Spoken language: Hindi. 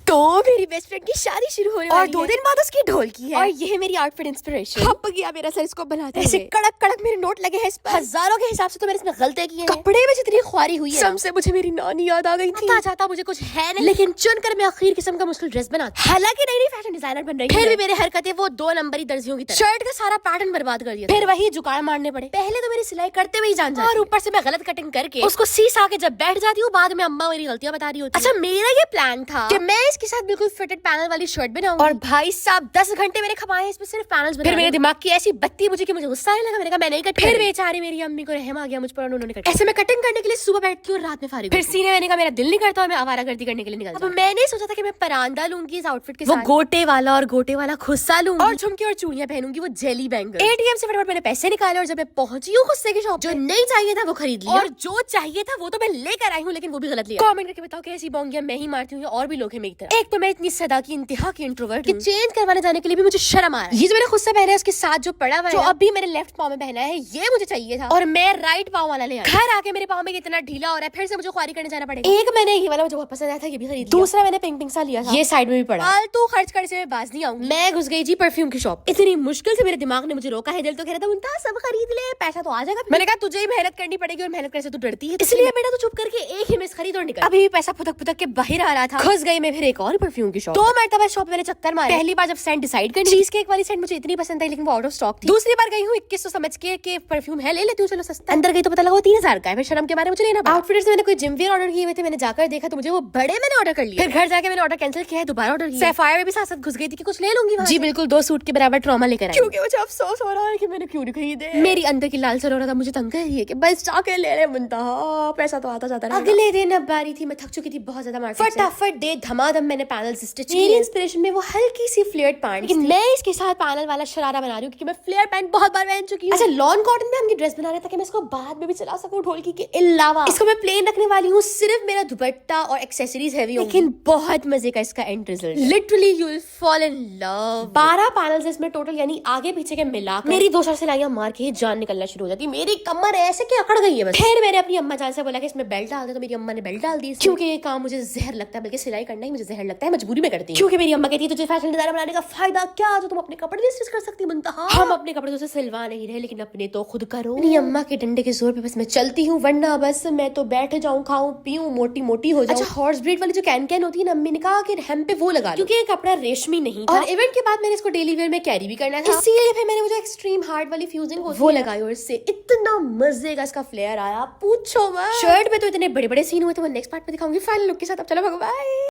तो मेरी बेस्ट फ्रेंड की शादी शुरू होने वाली है और 2 दिन बाद उसकी ढोल की है और ये है मेरी आउटफिट इंस्पिरेशन। हप गया मेरा सर इसको बनाते ऐसे कड़क कड़क मेरे नोट लगे हैं इस पर। हजारों के हिसाब से तो मैंने इसमें गलतियां की हैं। कपड़े में जितनी ख्वारी हुई है सबसे मुझे मेरी नानी याद आ गई थी। पता चाहता मुझे कुछ है नहीं, लेकिन चुनकर मैं आखिर किस्म का मुश्किल ड्रेस बनाती। हालांकि नई फैशन डिजाइनर बन रही है, फिर भी मेरी हरकतें वो 2 नंबरी दर्जियों की तरह। शर्ट का सारा पैटर्न बर्बाद कर दिया, फिर वही जुगाड़ मारने पड़े। पहले तो मेरी सिलाई करते हुए ही जान जाती और ऊपर से मैं गलत कटिंग करके उसको सीसा के जब बैठ जाती हूँ, बाद में अम्मा मेरी गलतियां बता रही होती। अच्छा, मेरा ये प्लान था कि मैं इसके साथ बिल्कुल फिटेड पैनल वाली शर्ट बनाऊंगी और भाई साहब 10 घंटे मैंने खपाए इसमें सिर्फ पैनल्स बनाने। फिर मेरे दिमाग की ऐसी बत्ती मुझे कि मुझे गुस्सा आने लगा। मैंने कहा मैं नहीं कट। फिर बेचारी मेरी अम्मी को रहम आ गया मुझ पर और उन्होंने कट। ऐसे मैं कटिंग करने के लिए सुबह बैठती हूँ और रात में फारिग। फिर सीने मैंने कहा मेरा दिल नहीं करता और मैं आवारागर्दी करने के लिए निकलती हूँ। मैंने सोचा था कि मैं परांदा लूंगी इस आउटफिट के साथ, वो गोटे वाला और गोटे वाला खुस्सा लूंगी और झुमके और चूड़ियां पहनूंगी, वो जेली बैंगल। एटीएम से फटाफट मैंने पैसे निकाले और जब मैं पहुंची हूँ खुस्से की शॉप, जो नहीं चाहिए था वो खरीद लिया और जो चाहिए था वो तो मैं लेकर आई हूँ, लेकिन वो भी गलत लिया। कमेंट करके बताओ कैसी बोंगियां मैं ही मारती हूँ और भी लोग हैं मेरी तरह। एक तो मैं इतनी सदा की इंतहा की इंट्रोवर्ट कि चेंज करवाने जाने के लिए भी मुझे शर्म आ रहा है। ये जो मैंने खुद से पहना है उसके साथ जो पड़ा हुआ है, जो अभी मेरे लेफ्ट पाँव में पहना है, ये मुझे चाहिए था और मैं राइट पाँव वाला ले आई। घर आके मेरे पाँव में इतना ढीला हो रहा है, फिर से मुझे ख्वारी करने जाना पड़ेगा। एक मैंने ये वाला मुझे बहुत पसंद आया था, ये भी खरीद। दूसरा मैंने पिंक पिंक सा लिया था, ये साइड में भी पड़ा। फालतू खर्च करने से मैं बाज नहीं आऊंगी। मैं घुस गई जी परफ्यूम की शॉप। इतनी मुश्किल से मेरे दिमाग ने मुझे रोका है। दिल तो कह रहा था मुमताज सब खरीद ले, पैसा तो आ जाएगा। मैंने कहा तुझे ही मेहनत करनी पड़ेगी और मेहनत करने से तू डरती है, इसलिए बेटा तू चुप करके एक ही मिस खरीद और निकल। अभी पैसा फुदक फुदक के बाहर आ रहा था, घुस गई मैं फिर एक और परफ्यूम की शॉप। 2 मरतबा शॉप मैंने चक्कर मारे। पहली बार जब सेंट डिसाइड करी, चीज केक वाली सेंट मुझे इतनी पसंद आई, लेकिन वो आउट ऑफ स्टॉक थी। दूसरी बार गई हूँ 2100 समझ के परफ्यूम है ले लेती हूँ, चलो सस्ता। अंदर गई तो पता लगा 3000 का है। फिर शर्म के बारे में मुझे लेना पड़ा। आउटफिट से मैंने कोई जिम वेयर ऑर्डर किए हुए थे, मैंने जाकर देखा तो मुझे वो बड़े मैंने ऑर्डर कर लिए। फिर घर जाके मैंने ऑर्डर कैंसिल किया है, दोबारा ऑर्डर किया। सैफायर में भी साथ साथ घुस गई थी कि कुछ ले लूंगी जी, बिल्कुल 2 सूट के बराबर ट्रॉमा लेकर आई, क्योंकि मुझे अफसोस हो रहा है कि मैंने क्यों नहीं खरीदे। मेरी अंदर की लालसा हो रहा था, मुझे तंग कर रही है कि बस जाके ले ले मुंतहा, पैसा तो आता जाता रहा। अगले दिन अब बारी थी, मैं थक चुकी थी बहुत ज्यादा मार्केट से। फटाफट दे धमाधम मैंने पैनल्स स्टिच किए। मेरी इंस्पिरेशन में वो हल्की सी फ्लेयर्ड पैंट, लेकिन मैं इसके साथ पैनल वाला शरारा बना रही हूँ क्योंकि मैं फ्लेयर पैंट बहुत बार पहन चुकी हूँ। अच्छा, लॉन कॉटन में हमने ड्रेस बना रहे ताकि मैं इसको बाद में भी चला सकूं ढोलकी के अलावा। इसको मैं प्लेन रखने वाली हूँ, सिर्फ मेरा दुपट्टा और एक्सेसरीज हैवी होंगी, लेकिन बहुत मजे का इसका and result. Literally you will fall in love. 12 panels इसमें टोटल, यानी आगे पीछे के मिलाकर मेरी 2-4 सिलाइयां मार के ही जान निकलना शुरू हो जाती है। मेरी कमर ऐसे कि अकड़ गई है बस। फिर मैंने अपनी अम्मा जान से बोला कि इसमें बेल्ट डाल दे, तो मेरी अम्मा ने बेल्ट डाल दी, क्योंकि ये काम मुझे जहर लगता है, बल्कि सिलाई करना ही मुझे जहर लगता है, मजबूरी में करती हूँ। क्योंकि मेरी अम्मा कहती है तुझे फैशन डिजाइनर बनाने का फायदा क्या, जो तुम अपने कपड़े नहीं स्टिच कर सकती। मुंतहा हम अपने कपड़े तो सिलवा नहीं रहे, लेकिन अपने तो खुद करो। मेरी अम्मा के डंडे के जोर पे बस मैं चलती हूँ, वरना बस मैं तो बैठ जाऊँ, खाऊं पीऊं, मोटी मोटी हो जाऊं। अच्छा, हॉर्स ब्रीड वाली जो कैन होती है ना, अम्मी ने कहा कि हम पे वो लगा, क्योंकि ये कपड़ा रेशमी नहीं था और इवेंट के बाद मैंने इसको डेली वेयर में कैरी भी करना था, इसीलिए फिर मैंने वो जो एक्सट्रीम हार्ड वाली फ्यूजिंग वो लगाई और इससे इतना मजे का इसका फ्लेयर आया, पूछो मत। शर्ट में तो इतने बड़े बड़े सीन हुए थे, वो नेक्स्ट पार्ट में दिखाऊंगी फाइनल लुक के साथ। अब चलो भगवान।